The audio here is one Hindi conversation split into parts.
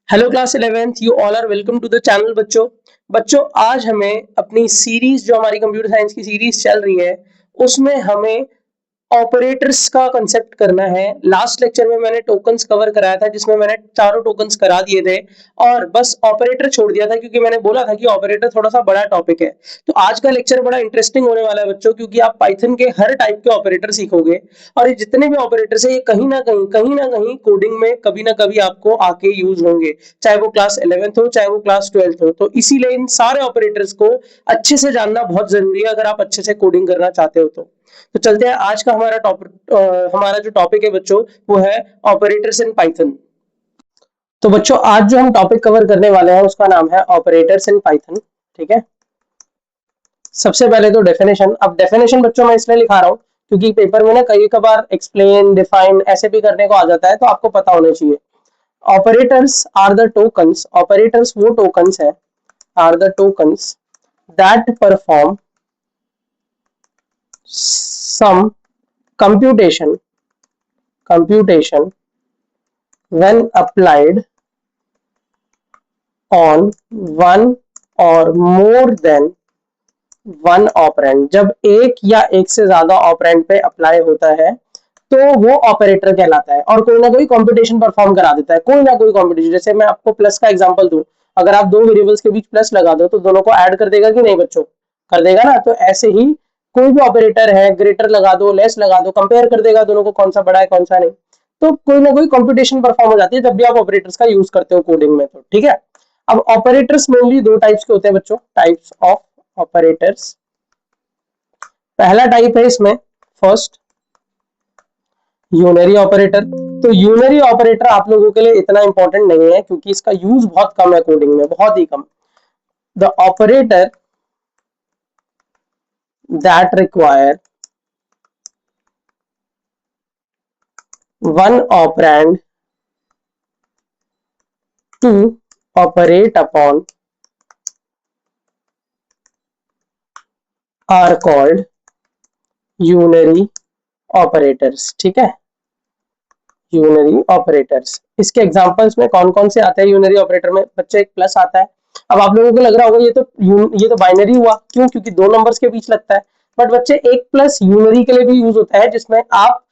Hello class 11th, you all are welcome to the channel. बच्चों आज हमें अपनी सीरीज जो हमारी कंप्यूटर साइंस की सीरीज चल रही है उसमें हमें ऑपरेटर्स का कंसेप्ट करना है। लास्ट लेक्चर में मैंने टोकन्स कवर कराया था जिसमें मैंने चारों टोकन्स करा दिए थे और बस ऑपरेटर छोड़ दिया था क्योंकि मैंने बोला था कि ऑपरेटर थोड़ा सा बड़ा टॉपिक है। तो आज का लेक्चर बड़ा इंटरेस्टिंग होने वाला है बच्चों, क्योंकि आप पाइथन के हर टाइप के ऑपरेटर सीखोगे और ये जितने भी ऑपरेटर्स है ये कहीं ना कहीं कोडिंग में कभी ना कभी आपको आके यूज होंगे, चाहे वो क्लास 11th हो चाहे वो क्लास 12th हो। तो इसीलिए इन सारे ऑपरेटर्स को अच्छे से जानना बहुत जरूरी है अगर आप अच्छे से कोडिंग करना चाहते हो। तो चलते हैं, आज का हमारा जो टॉपिक है बच्चों वो है ऑपरेटर्स इन पाइथन। तो बच्चों आज जो हम टॉपिक कवर करने वाले हैं उसका नाम है ऑपरेटर्स इन पाइथन। ठीक है, सबसे पहले तो डेफिनेशन। अब डेफिनेशन बच्चों मैं इसलिए लिखा रहा हूँ क्योंकि पेपर में ना कई कबार एक्सप्लेन डिफाइन ऐसे भी करने को आ जाता है, तो आपको पता होना चाहिए। Operators are the tokens, operators वो टोकन्स है, are the tokens that perform some computation when applied on one or more than one operand. जब एक या एक से ज्यादा ऑपरेंड पे अप्लाई होता है तो वो ऑपरेटर कहलाता है और कोई ना कोई कंप्यूटेशन परफॉर्म करा देता है, कोई ना कोई कंप्यूटेशन। जैसे मैं आपको प्लस का एग्जांपल दूं, अगर आप दो वेरिएबल्स के बीच प्लस लगा दो तो दोनों को ऐड कर देगा कि नहीं बच्चों, कर देगा ना। तो ऐसे ही कोई भी ऑपरेटर है, ग्रेटर लगा दो, लेस लगा दो, कंपेयर कर देगा दोनों को, कौन सा बड़ा है कौन सा नहीं। तो कोई ना कोई कंप्यूटेशन परफॉर्म हो जाती है जब भी आप ऑपरेटर्स का यूज करते हो कोडिंग में। तो ठीक है, अब ऑपरेटर्स मेनली दो टाइप्स के होते हैं बच्चों, टाइप्स ऑफ ऑपरेटर्स। पहला टाइप है इसमें फर्स्ट यूनरी ऑपरेटर। तो यूनरी ऑपरेटर आप लोगों के लिए इतना इंपॉर्टेंट नहीं है क्योंकि इसका यूज बहुत कम है कोडिंग में, बहुत ही कम। The operator that require one operand to operate upon are called unary operators. ठीक है, यूनरी ऑपरेटर्स। इसके एग्जांपल्स में कौन कौन से आते हैं यूनरी ऑपरेटर में बच्चे? एक प्लस आता है। अब आप लोगों को लग रहा होगा ये तो बाइनरी हुआ, क्यों? क्योंकि दो नंबर्स के बीच लगता है। बट बच्चे एक प्लस यूनरी के लिए भी यूज होता है जिसमें आप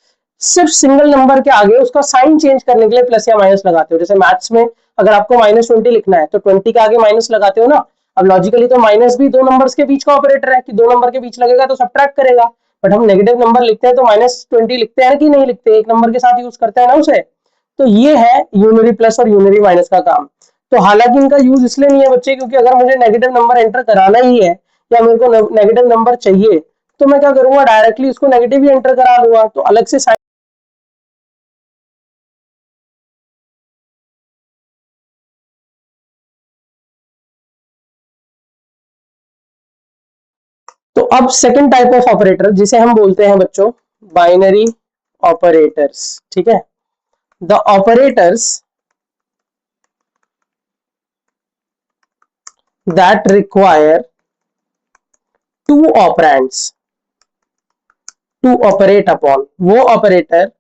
सिर्फ सिंगल नंबर के आगे उसका साइन चेंज करने के लिए प्लस या माइनस लगाते हो। जैसे मैथ्स में अगर आपको -20 लिखना है तो 20 के आगे माइनस लगाते हो ना। अब लॉजिकली तो माइनस भी दो नंबर्स के बीच का ऑपरेटर है कि दो नंबर के बीच लगेगा तो सब्ट्रैक्ट करेगा। बट हम नेगेटिव नंबर लिखते हैं तो -20 लिखते हैं कि नहीं लिखते, एक नंबर के साथ यूज करते हैं ना उसे। तो ये है यूनरी प्लस और यूनरी माइनस का काम। तो हालांकि इनका यूज इसलिए नहीं है बच्चे क्योंकि अगर मुझे नेगेटिव नंबर एंटर कराना ही है या मेरे को नेगेटिव नंबर चाहिए तो मैं क्या करूंगा, डायरेक्टली उसको नेगेटिव ही एंटर करा लूंगा। तो अलग से तो अब सेकंड टाइप ऑफ ऑपरेटर जिसे हम बोलते हैं बच्चों बाइनरी ऑपरेटर्स। ठीक है, the operators that require two operands to operate upon, वो ऑपरेटर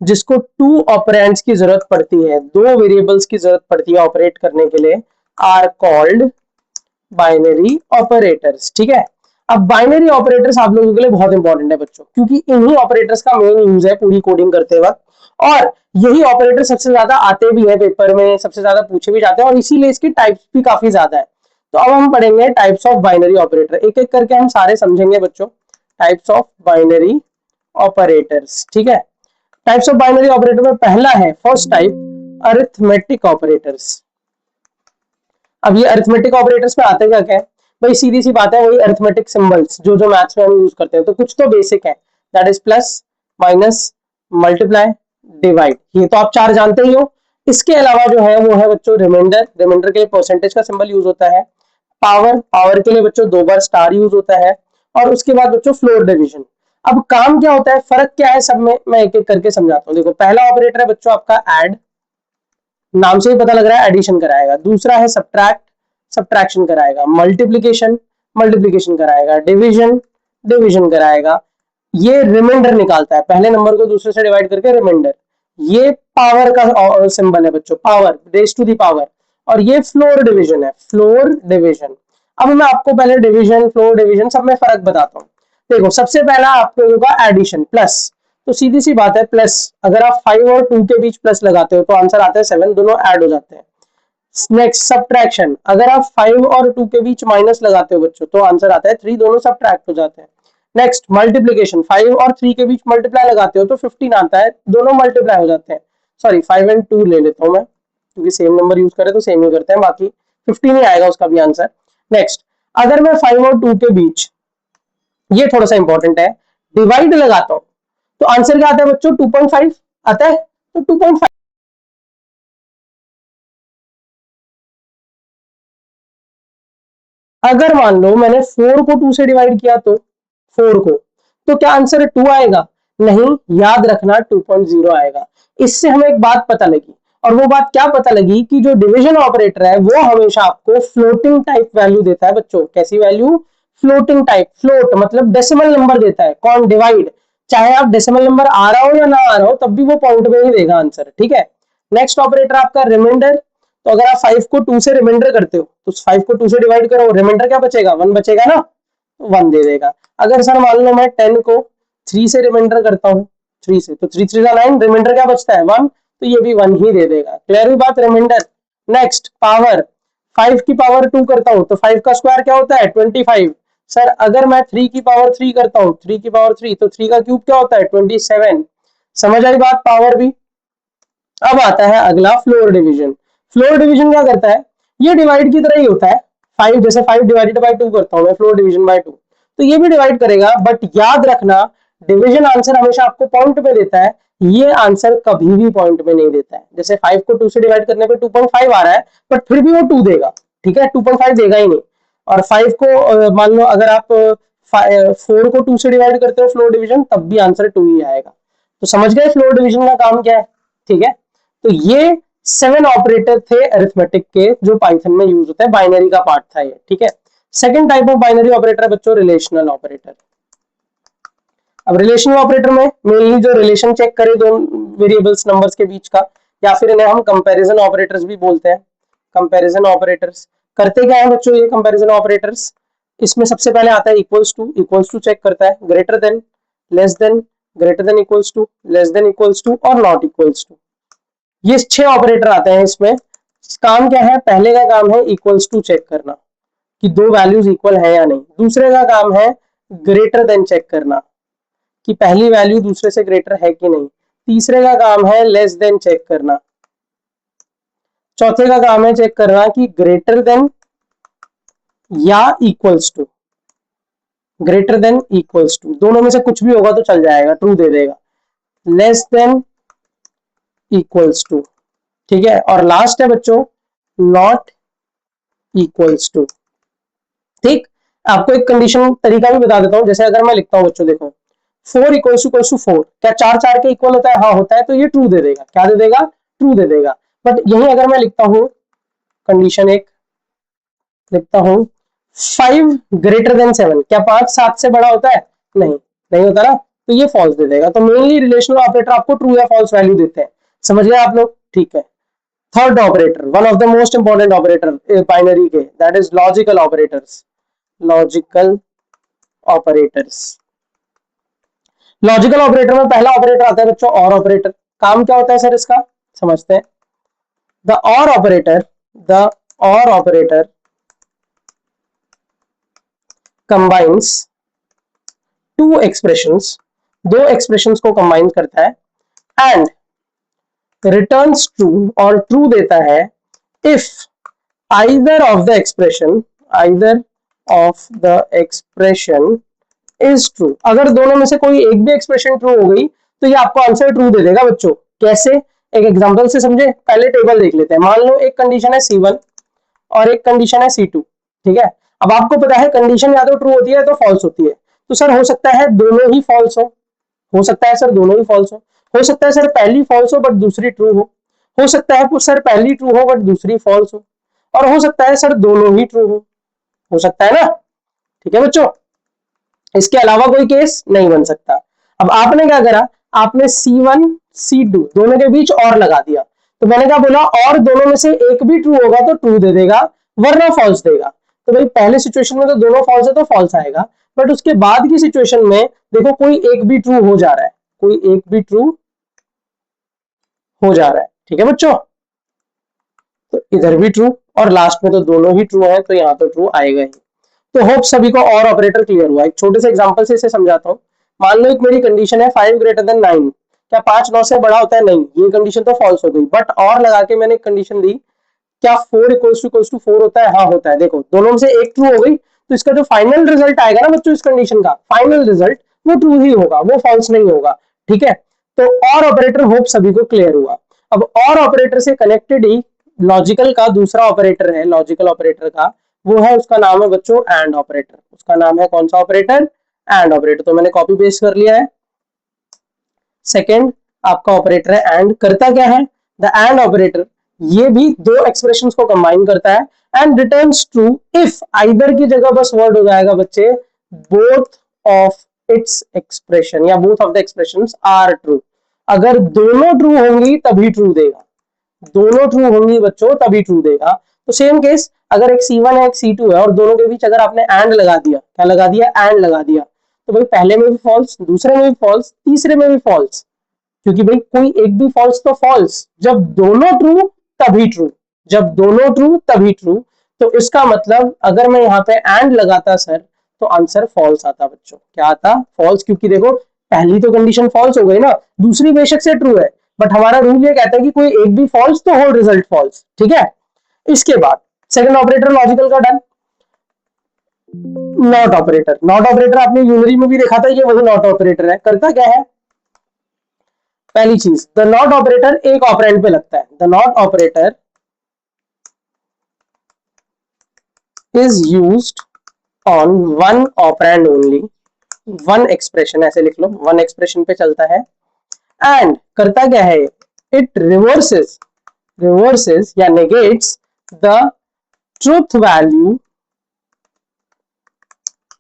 जिसको टू ऑपरेंड्स की जरूरत पड़ती है, दो वेरिएबल्स की जरूरत पड़ती है ऑपरेट करने के लिए, आर कॉल्ड बाइनरी ऑपरेटर्स। ठीक है, अब बाइनरी ऑपरेटर्स आप लोगों के लिए बहुत इंपॉर्टेंट है बच्चों क्योंकि इन्हीं ऑपरेटर्स का मेन यूज है पूरी कोडिंग करते वक्त और यही ऑपरेटर सबसे ज्यादा आते भी है पेपर में, सबसे ज्यादा पूछे भी जाते हैं और इसीलिए इसकी टाइप्स भी काफी ज्यादा है। तो अब हम पढ़ेंगे टाइप्स ऑफ बाइनरी ऑपरेटर, एक एक करके हम सारे समझेंगे बच्चों। Types of binary operators. ठीक है, टाइप्स ऑफ बाइनरी ऑपरेटर में पहला है फर्स्ट टाइप अरिथमेटिक ऑपरेटर्स। अब ये अरिथमेटिक ऑपरेटर्स में आते क्या क्या है भाई, सीधी सी बात है, वही अरिथमेटिक सिंबल्स जो जो मैथ्स में हम यूज करते हैं। तो कुछ तो बेसिक है, that is plus, minus, multiply, divide, ये तो आप चार जानते ही हो। इसके अलावा जो है वो है बच्चों रिमाइंडर, रिमाइंडर के लिए परसेंटेज का सिंबल यूज होता है। पावर, पावर के लिए बच्चों दो बार स्टार यूज होता है। और उसके बाद बच्चों फ्लोर डिवीजन। अब काम क्या होता है, फर्क क्या है सब में, मैं एक एक करके समझाता हूँ। देखो पहला ऑपरेटर है बच्चों आपका ऐड, नाम से ही पता लग रहा है एडिशन कराएगा। दूसरा है सब्ट्रैक्ट, सब्ट्रैक्शन कराएगा। मल्टीप्लिकेशन, मल्टीप्लिकेशन कराएगा। डिवीजन, डिवीजन कराएगा। ये रिमाइंडर निकालता है, पहले नंबर को दूसरे से डिवाइड करके रिमाइंडर। ये पावर का सिंबल है बच्चों, power, raise to the power. और ये फ्लोर डिवीजन है, फ्लोर डिवीजन। अब मैं आपको पहले डिवीजन, फ्लोर डिवीजन सब में फर्क बताता हूँ। देखो सबसे पहला आपको होगा एडिशन, प्लस। तो सीधी सी बात है, प्लस अगर आप 5 और 2 के बीच प्लस लगाते हो तो आंसर आता है 7, दोनों ऐड हो जाते हैं। नेक्स्ट सब्ट्रैक्शन, अगर आप 5 और 2 के बीच माइनस लगाते हो बच्चों तो आंसर आता है 3, दोनों सब्ट्रैक्ट हो जाते हैं। नेक्स्ट मल्टीप्लीकेशन, 5 और 3 के बीच मल्टीप्लाई लगाते हो तो 15 आता है, दोनों मल्टीप्लाई हो जाते हैं। सॉरी 5 एंड 2 ले लेता हूं मैं, क्योंकि सेम नंबर यूज करें तो सेम ही करते हैं, बाकी 15 ही आएगा उसका भी आंसर। नेक्स्ट, अगर मैं 5 और 2 के बीच, ये थोड़ा सा इंपॉर्टेंट है, डिवाइड लगाता हूं तो आंसर क्या आता है बच्चों, 2.5 आता है। तो 2.5, अगर मान लो मैंने 4 को 2 से डिवाइड किया तो 4 को, तो क्या आंसर 2 आएगा? नहीं, याद रखना 2.0 आएगा। इससे हमें एक बात पता लगी, और वो बात क्या पता लगी कि जो डिवीजन ऑपरेटर है वो हमेशा आपको फ्लोटिंग टाइप वैल्यू देता है बच्चों। कैसी वैल्यू? Floating type. फ्लोट मतलब डेसिमल नंबर देता है। कौन? डिवाइड। चाहे आप डेसिमल नंबर आ रहा हो या ना आ रहा हो तब भी वो पॉइंट में ही देगा आंसर, ठीक है। नेक्स्ट ऑपरेटर आपका रिमाइंडर। तो अगर आप 5 को 2 से रिमाइंडर करते हो तो 5 को 2 से डिवाइड करो, रिमाइंडर क्या बचेगा? 1 बचेगा ना, 1 दे देगा। अगर सर मान लो मैं 10 को 3 से रिमाइंडर करता हूँ, 3 से, तो 3 3 9, रिमाइंडर क्या बचता है? 1, तो ये भी 1 ही दे देगा। क्लियर हुई बात? रिमाइंडर। नेक्स्ट पावर, 5 की पावर 2 करता हूँ तो 5 का स्क्वायर क्या होता है? 25। सर अगर मैं 3 की पावर 3 करता हूँ, 3 की पावर 3, तो 3 का क्यूब क्या होता है? 27। समझ आई बात? पावर भी। अब आता है अगला फ्लोर डिवीजन। फ्लोर डिवीजन क्या करता है? ये डिवाइड की तरह ही होता है। 5, जैसे 5 डिवाइडेड बाय 2 करता हूं मैं, फ्लोर डिवीजन बाय 2, तो ये भी डिवाइड करेगा। बट याद रखना, डिवीजन आंसर हमेशा आपको पॉइंट पे देता है, ये आंसर कभी भी पॉइंट में नहीं देता है। जैसे 5 को 2 से डिवाइड करने पे 2.5 आ रहा है, बट फिर भी वो 2 देगा, ठीक है, 2.5 देगा ही नहीं। और 5 को मान लो अगर आप 4 को 2 से डिवाइड करते हो फ्लोर डिवीजन, तब भी आंसर 2 ही आएगा। तो समझ गए फ्लोर डिवीजन का काम क्या है, ठीक है। तो ये 7 ऑपरेटर थे अरिथमेटिक के जो पाइथन में यूज होता है, बाइनरी का पार्ट था ये, ठीक है। Second type of binary operator है बच्चों, रिलेशनल ऑपरेटर। अब रिलेशनल ऑपरेटर में मेनली जो रिलेशन चेक करे दो वेरिएबल्स नंबर्स के बीच का, या फिर इन्हें हम कंपैरिजन ऑपरेटर्स भी बोलते हैं। कंपैरिजन ऑपरेटर्स करते क्या है बच्चों ये कंपैरिजन ऑपरेटर्स? इसमें सबसे पहले आता है इक्वल्स टू चेक करता है, greater than, less than, greater than equals to, less than equals to और नॉट इक्वल्स टू। ये 6 ऑपरेटर आते हैं इसमें। काम क्या है? पहले का काम है इक्वल्स टू चेक करना कि दो वैल्यूज इक्वल है या नहीं। दूसरे का काम है ग्रेटर देन चेक करना कि पहली वैल्यू दूसरे से ग्रेटर है कि नहीं। तीसरे का काम है लेस देन चेक करना। चौथे का काम है चेक करना कि ग्रेटर देन या equals to, greater than equals to, दोनों में से कुछ भी होगा तो चल जाएगा, ट्रू दे देगा। लेस देन इक्वल्स टू, ठीक है। और लास्ट है बच्चों नॉट इक्वल्स टू। ठीक, आपको एक कंडीशन तरीका भी बता देता हूं। जैसे अगर मैं लिखता हूं बच्चों, देखो 4 इक्वल्स टू 4, क्या 4 4 के इक्वल होता है? हाँ होता है, तो ये ट्रू दे देगा। क्या दे देगा? ट्रू दे देगा। बट यही अगर मैं लिखता हूं कंडीशन एक, लिखता हूं 5 ग्रेटर देन 7, क्या 5 7 से बड़ा होता है? नहीं, नहीं होता ना, तो ये फॉल्स दे देगा। तो मेनली रिलेशनल ऑपरेटर आपको ट्रू या फॉल्स वैल्यू देते हैं। समझ गए आप लोग? ठीक है। Third operator, one of the most important operator binary के, that is logical operators. Logical operators, logical operator में पहला ऑपरेटर आता है बच्चों और ऑपरेटर। काम क्या होता है सर इसका? समझते हैं। द और ऑपरेटर, द और ऑपरेटर कंबाइंस टू एक्सप्रेशंस, दो एक्सप्रेशंस को कंबाइन करता है, एंड रिटर्न्स ट्रू, और ट्रू देता है if either of the expression, either of the expression is true। अगर दोनों में से कोई एक भी एक्सप्रेशन ट्रू हो गई तो ये आपको आंसर ट्रू दे देगा बच्चों। कैसे? एक एग्जांपल से समझे। पहले टेबल देख लेते हैं। मान लो एक कंडीशन है C1 और एक कंडीशन है C2, ठीक है। अब आपको पता है कंडीशन या तो ट्रू होती है तो फॉल्स होती है। तो सर हो सकता है दोनों ही फॉल्स हो सकता है सर दोनों ही फॉल्स हो सकता है सर पहली फॉल्स हो बट दूसरी ट्रू हो सकता है सर पहली ट्रू हो बट दूसरी फॉल्स और हो सकता है सर दोनों ही ट्रू हो सकता है ना, ठीक है बच्चों। इसके अलावा कोई केस नहीं बन सकता। अब आपने क्या करा? आपने C1 C2 दोनों के बीच और लगा दिया, तो मैंने क्या बोला, और दोनों में से एक भी ट्रू होगा तो ट्रू दे देगा, वरना फॉल्स देगा। तो भाई पहले सिचुएशन में तो दोनों फॉल्स है तो फॉल्स आएगा, बट उसके बाद की सिचुएशन में देखो कोई एक भी ट्रू हो जा रहा है, कोई एक भी ट्रू हो जा रहा है, ठीक है बच्चों। तो इधर भी ट्रू और लास्ट में तो दोनों ही ट्रू है, तो यहाँ तो ट्रू आएगा ही। तो होप सभी को और ऑपरेटर क्लियर हुआ। एक छोटे से एग्जांपल से इसे समझाता हूँ। मान लो एक मेरी कंडीशन है 5 ग्रेटर देन 9, क्या 5 9 से बड़ा होता है? नहीं, ये कंडीशन तो फॉल्स हो गई। बट और लगा के मैंने कंडीशन दी, क्या 4 इक्वल्स टू 4 होता है? हाँ होता है। देखो दोनों में से एक ट्रू हो गई, तो इसका जो फाइनल रिजल्ट आएगा ना बच्चों, इस कंडीशन का फाइनल रिजल्ट वो ट्रू ही होगा, वो फॉल्स नहीं होगा, ठीक है। तो और ऑपरेटर होप सभी को क्लियर हुआ। अब और ऑपरेटर से कनेक्टेड ही लॉजिकल का दूसरा ऑपरेटर है, लॉजिकल ऑपरेटर का, वो है, उसका नाम है बच्चों एंड ऑपरेटर। उसका नाम है कौन सा ऑपरेटर? And operator. तो मैंने कॉपी पेस्ट कर लिया है। सेकेंड आपका ऑपरेटर है एंड। करता क्या है द एंड ऑपरेटर? ये भी दो एक्सप्रेशंस को कंबाइन करता है and returns true if either की जगह बस वर्ड हो जाएगा बच्चे बोथ ऑफ इट्स एक्सप्रेशन या both of the expressions are true. अगर दोनों ट्रू होंगी तभी ट्रू देगा, दोनों ट्रू होंगी बच्चों तभी ट्रू देगा। तो सेम केस, अगर एक C1 है एक C2 है और दोनों के बीच अगर आपने एंड लगा दिया, क्या लगा दिया? एंड लगा दिया, तो भाई पहले में भी फॉल्स, दूसरे में भी फॉल्स, तीसरे में भी फॉल्स, क्योंकि भाई कोई एक भी फॉल्स तो फॉल्स। जब दोनों ट्रू तभी ट्रू, जब दोनों ट्रू तभी ट्रू। तो इसका मतलब अगर मैं यहाँ पे एंड लगाता सर, तो आंसर फॉल्स आता बच्चों। क्या आता? फॉल्स, क्योंकि देखो पहली तो कंडीशन फॉल्स हो गई ना, दूसरी बेशक से ट्रू है, बट हमारा रूल ये कहता है कि कोई एक भी फॉल्स तो होल रिजल्ट फॉल्स, ठीक है। इसके बाद सेकंड ऑपरेटर लॉजिकल का done. Not operator, not operator आपने यूनरी में भी देखा था, ये वही नॉट ऑपरेटर है। करता क्या है? पहली चीज, द नॉट ऑपरेटर एक ऑपरेंड पे लगता है। The not operator is used on one operand only, one expression, ऐसे लिख लो, वन एक्सप्रेशन पे चलता है। एंड करता क्या है? इट रिवर्सेस, रिवर्सेस या negates the truth value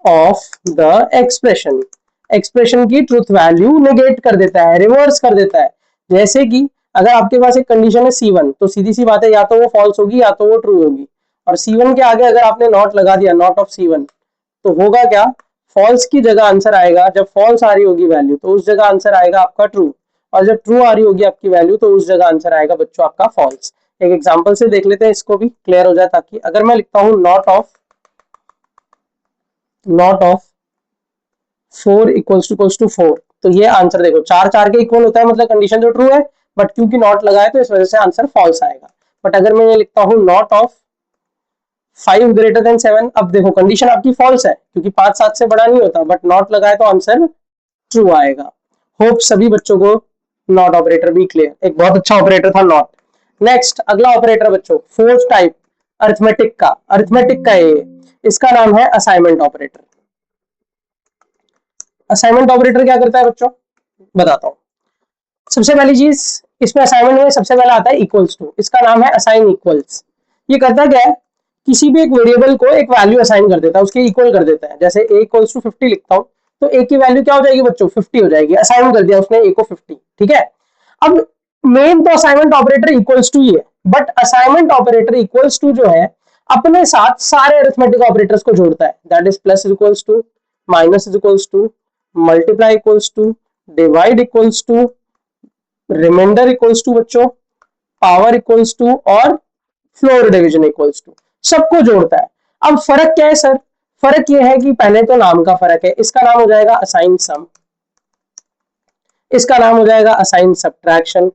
of the expression. Expression की ट्रूथ वैल्यू नेगेट कर देता है, रिवर्स कर देता है। जैसे कि अगर आपके पास एक कंडीशन है C1, तो सीधी सी बात है या तो वो फॉल्स होगी या तो वो ट्रू होगी। और C1 के आगे अगर आपने नॉट लगा दिया, नॉट ऑफ C1, तो होगा क्या? फॉल्स की जगह आंसर आएगा, जब फॉल्स आ रही होगी वैल्यू तो उस जगह आंसर आएगा आपका ट्रू, और जब ट्रू आ रही होगी आपकी वैल्यू तो उस जगह आंसर आएगा बच्चों आपका फॉल्स। एक एग्जांपल से देख लेते हैं, इसको भी क्लियर हो जाए, ताकि अगर मैं लिखता हूं नॉट ऑफ 4 इक्वल्स टू 4, तो ये आंसर देखो 4 4 के इक्वल होता है, मतलब कंडीशन तो ट्रू है, बट क्योंकि नॉट लगा है तो इस वजह से आंसर फॉल्स आएगा। बट अगर मैं ये लिखता हूं नॉट ऑफ 5 ग्रेटर देन 7, अब देखो कंडीशन आपकी फॉल्स है क्योंकि 5 7 से बड़ा नहीं होता, बट नॉट लगा है तो आंसर ट्रू आएगा। होप सभी बच्चों को नॉट ऑपरेटर भी क्लियर, एक बहुत अच्छा ऑपरेटर था नॉट। नेक्स्ट अगला ऑपरेटर बच्चों, फोर्थ टाइप अरिथमेटिक का, अरिथमेटिक का ये, इसका नाम है असाइनमेंट ऑपरेटर। असाइनमेंट ऑपरेटर क्या करता है बच्चों, बताता हूं। सबसे पहली चीज इसमें असाइनमेंट में सबसे पहला आता है इक्वल्स टू, इसका नाम है असाइन इक्वल्स। ये करता क्या है? किसी भी एक वेरिएबल को एक वैल्यू असाइन कर देता है, उसके इक्वल कर देता है। जैसे a इक्वल्स टू 50 लिखता हूं, तो a की वैल्यू क्या हो जाएगी बच्चों? 50 हो जाएगी, असाइन कर दिया उसने a को 50, ठीक है। अब मेन तो असाइनमेंट ऑपरेटर इक्वल्स टू ही है, but assignment operator equals to जो है अपने साथ सारे अरिथमेटिक ऑपरेटर्स को जोड़ता है। That is plus equals to, minus equals to, multiply equals to, divide equals to, reminder equals to बच्चों, पावर इक्वल्स टू और फ्लोर डिवीजन इक्वल्स टू, सबको जोड़ता है। अब फर्क क्या है सर? फर्क यह है कि पहले तो नाम का फर्क है, इसका नाम हो जाएगा असाइन सम, इसका नाम हो जाएगा असाइन सब्ट्रैक्शन।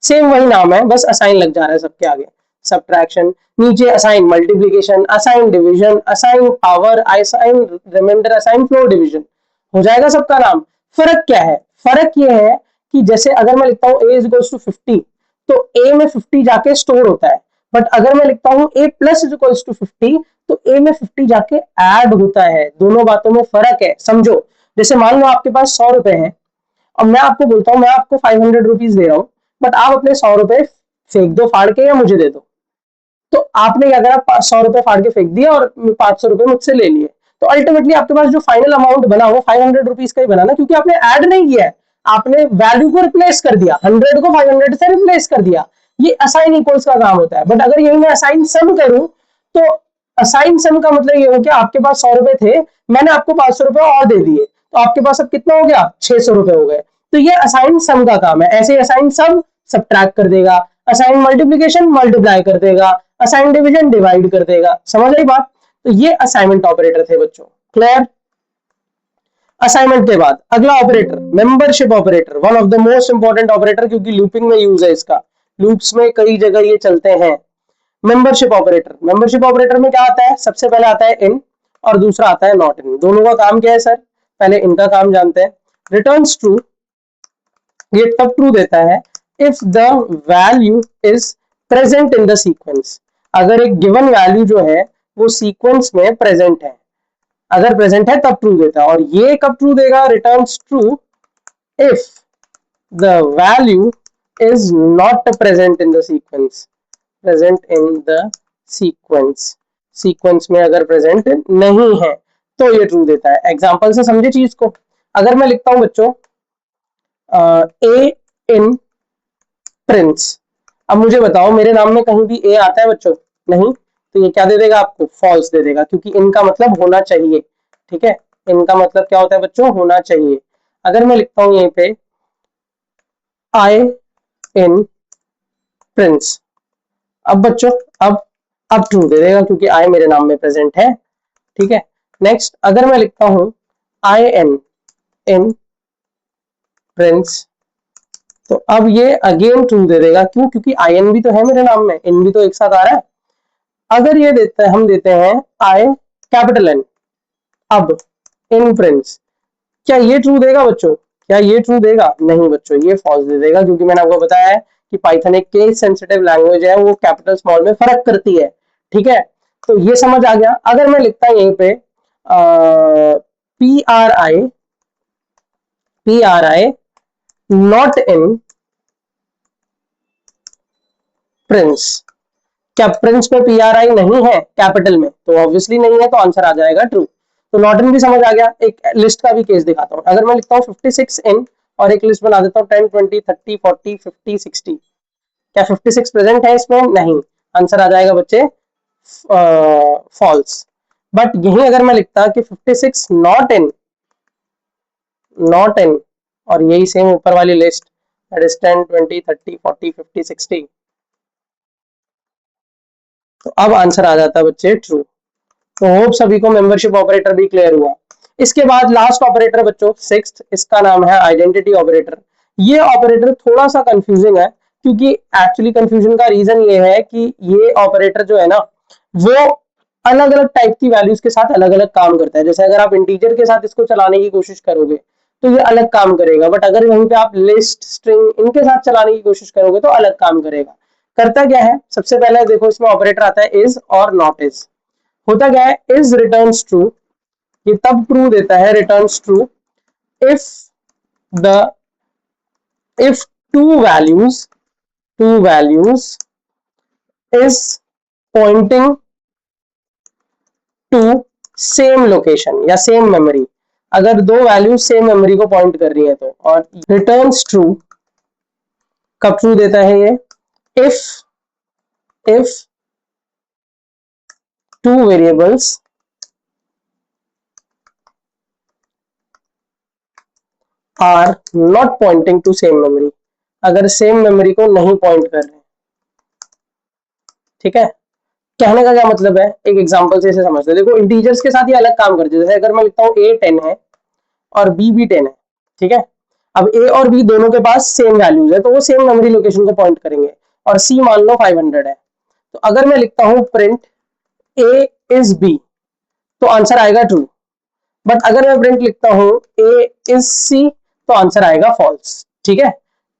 सेम वही नाम है, बस असाइन लग जा रहा है सबके आगे, सब्ट्रैक्शन। नीचे assign multiplication, assign division, assign power, assign reminder, assign floor division, हो जाएगा सबका नाम। फर्क क्या है? फर्क ये है कि जैसे अगर मैं लिखता हूं a इज इक्वल्स टू 50, तो a में 50 जाके स्टोर होता है, बट अगर मैं लिखता हूं a plus is equals to 50, तो a में 50 जाके ऐड होता है। दोनों बातों में फर्क है, समझो। जैसे मान लो आपके पास 100 रुपए हैं, अब मैं आपको बोलता हूं मैं आपको 500 रुपीज दे रहा हूं, बट आप अपने 100 रुपए फेंक दो फाड़ के या मुझे दे दो। तो आपने क्या करा? 100 रुपए फाड़ के फेंक दिया और 500 रुपए मुझसे ले लिए। तो अल्टीमेटली आपके पास जो फाइनल अमाउंट बना वो 500 रुपीज का ही बना ना, क्योंकि आपने ऐड नहीं किया है, आपने वैल्यू को रिप्लेस कर दिया, 100 को 500 से रिप्लेस कर दिया, ये असाइन इक्वल्स का काम होता है। बट अगर यही मैं असाइन सम करूं तो असाइन सम का मतलब ये हो गया आपके पास 100 रुपए थे, मैंने आपको 500 रुपए और दे दिए, तो आपके पास अब कितना हो गया, 600 रुपए हो गए। तो ये असाइन सम का काम है। ऐसे असाइन सम सब्ट्रैक्ट कर देगा, असाइन मल्टीप्लीकेशन मल्टीप्लाई कर देगा, असाइन डिवीजन डिवाइड कर देगा। समझ आई बात? तो ये असाइनमेंट ऑपरेटर थे बच्चों। क्लियर? असाइनमेंट के बाद अगला operator membership operator, one of the most important operator, क्योंकि लूपिंग में यूज है इसका, लूप्स में कई जगह ये चलते हैं। मेंबरशिप ऑपरेटर, मेंबरशिप ऑपरेटर में क्या आता है, सबसे पहले आता है इन और दूसरा आता है नॉट इन। दोनों का काम क्या है सर, पहले इनका काम जानते हैं। रिटर्न्स ट्रू, ये तब ट्रू देता है if the value is present in the sequence, अगर एक गिवन वैल्यू जो है वो सीक्वेंस में प्रेजेंट है, अगर प्रेजेंट है तब ट्रू देता है। और ये कब ट्रू देगा, returns true if the value is not present in the sequence, present in the sequence, sequence में अगर प्रेजेंट नहीं है तो ये ट्रू देता है। एग्जांपल से समझे चीज को, अगर मैं लिखता हूं बच्चों ए इन प्रिंस, अब मुझे बताओ मेरे नाम में कहीं भी ए आता है बच्चों, नहीं, तो ये क्या दे देगा आपको, फॉल्स दे देगा, क्योंकि इनका मतलब होना चाहिए। ठीक है, इनका मतलब क्या होता है बच्चों, होना चाहिए। अगर मैं लिखता हूं यहीं पे आई इन प्रिंस, अब बच्चों अब ट्रू दे देगा क्योंकि आई मेरे नाम में प्रेजेंट है। ठीक है, नेक्स्ट अगर मैं लिखता हूं आई एन इन प्रिंस, तो अब ये अगेन ट्रू दे देगा, क्यों, क्योंकि आई एन भी तो है मेरे नाम में, इन भी तो एक साथ आ रहा है। अगर ये देते हैं, हम देते हैं आई कैपिटल एन, अब इन प्रिंस, क्या ये ट्रू देगा बच्चों, क्या ये ट्रू देगा, नहीं बच्चों, ये फॉल्स दे देगा, क्योंकि मैंने आपको बताया है कि पाइथन एक केस सेंसिटिव लैंग्वेज है, वो कैपिटल स्मॉल में फर्क करती है। ठीक है, तो ये समझ आ गया। अगर मैं लिखता हूं यहीं पे P R I not in Prince, क्या प्रिंस में पी आर आई नहीं है कैपिटल में, तो ऑब्वियसली नहीं है, तो आंसर आ जाएगा ट्रू। तो नॉट इन भी समझ आ गया। एक लिस्ट का भी केस दिखाता हूं, अगर मैं लिखता हूं 56 इन और एक लिस्ट बना देता हूं 10 20 30 40 50 60, क्या 56 प्रेजेंट है इसमें, नहीं, आंसर आ जाएगा बच्चे फॉल्स। बट यही अगर मैं लिखता कि 56 नॉट इन और यही सेम ऊपर वाली लिस्ट दैट इज 10 20 30 40 50 60, तो अब आंसर आ जाता है बच्चे ट्रू। तो होप सभी को मेंबरशिप ऑपरेटर भी क्लियर हुआ। इसके बाद लास्ट ऑपरेटर बच्चों सिक्स्थ, इसका नाम है आइडेंटिटी ऑपरेटर। ये ऑपरेटर थोड़ा सा कंफ्यूजिंग है, क्योंकि एक्चुअली कंफ्यूजन का रीजन ये है कि ये ऑपरेटर जो है ना, वो अलग अलग टाइप की वैल्यूज के साथ अलग अलग काम करता है। जैसे अगर आप इंटीजर के साथ इसको चलाने की कोशिश करोगे तो ये अलग काम करेगा, बट अगर वहीं पे आप लिस्ट स्ट्रिंग इनके साथ चलाने की कोशिश करोगे तो अलग काम करेगा। करता क्या है, सबसे पहले देखो इसमें ऑपरेटर आता है इज और नॉट इज। होता क्या है, इज रिटर्न्स ट्रू, ये तब ट्रू देता है, returns true if the if two values is pointing to same location या सेम मेमोरी, अगर दो वैल्यूज सेम मेमोरी को पॉइंट कर रही है तो। और रिटर्न्स ट्रू कब ट्रू देता है ये, if two variables are not pointing to same memory, अगर सेम मेमोरी को नहीं पॉइंट कर रहे। ठीक है, कहने का क्या मतलब है, एक एग्जांपल से इसे समझते हैं। देखो इंटीजर्स के साथ ये अलग काम करते हैं। जैसे अगर मैं लिखता हूँ a 10 है और b भी 10 है, ठीक है, अब a और b दोनों के पास सेम वैल्यूज है, तो वो सेम मेमोरी लोकेशन को पॉइंट करेंगे। और c मान लो 500 है, तो अगर मैं लिखता हूँ प्रिंट a इज b, तो आंसर आएगा ट्रू। बट अगर मैं प्रिंट लिखता हूँ a इज c, तो आंसर आएगा फॉल्स। ठीक है,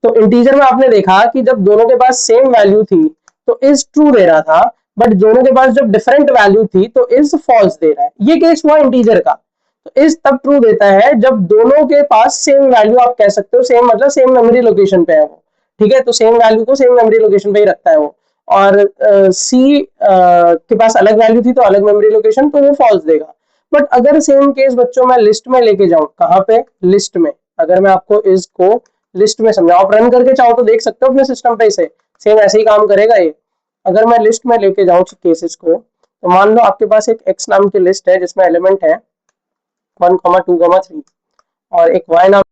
तो इंटीजर में आपने देखा कि जब दोनों के पास सेम वैल्यू थी तो इज ट्रू दे रहा था, बट दोनों के पास जब डिफरेंट वैल्यू थी तो इज फॉल्स दे रहा है। ये केस हुआ इंटीजर का। तो इज तब ट्रू देता है जब दोनों के पास सेम वैल्यू, आप कह सकते हो सेम मतलब सेम मेमोरी लोकेशन पे है वो। ठीक है, तो सेम वैल्यू को सेम मेमोरी लोकेशन पे ही रखता है वो। और सी के पास अलग वैल्यू थी तो अलग मेमोरी लोकेशन, तो वो फॉल्स देगा। बट अगर सेम केस बच्चों मैं लिस्ट में लेके जाऊं, कहां पे, लिस्ट में, अगर मैं आपको इसको लिस्ट में समझाऊं, आप रन करके चाहो तो देख सकते हो अपने सिस्टम पे, इसे सेम ऐसे ही काम करेगा ये। अगर मैं लिस्ट में लेके जाऊं केसेस को, तो मान लो आपके पास एक एक्स नाम की लिस्ट है जिसमें एलिमेंट है 1, 2, 3 और एक वाई नाम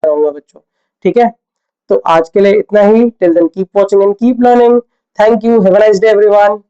रहूंगा बच्चों। ठीक है, तो आज के लिए इतना ही। Till then keep watching and keep learning. Thank you, have a nice day everyone.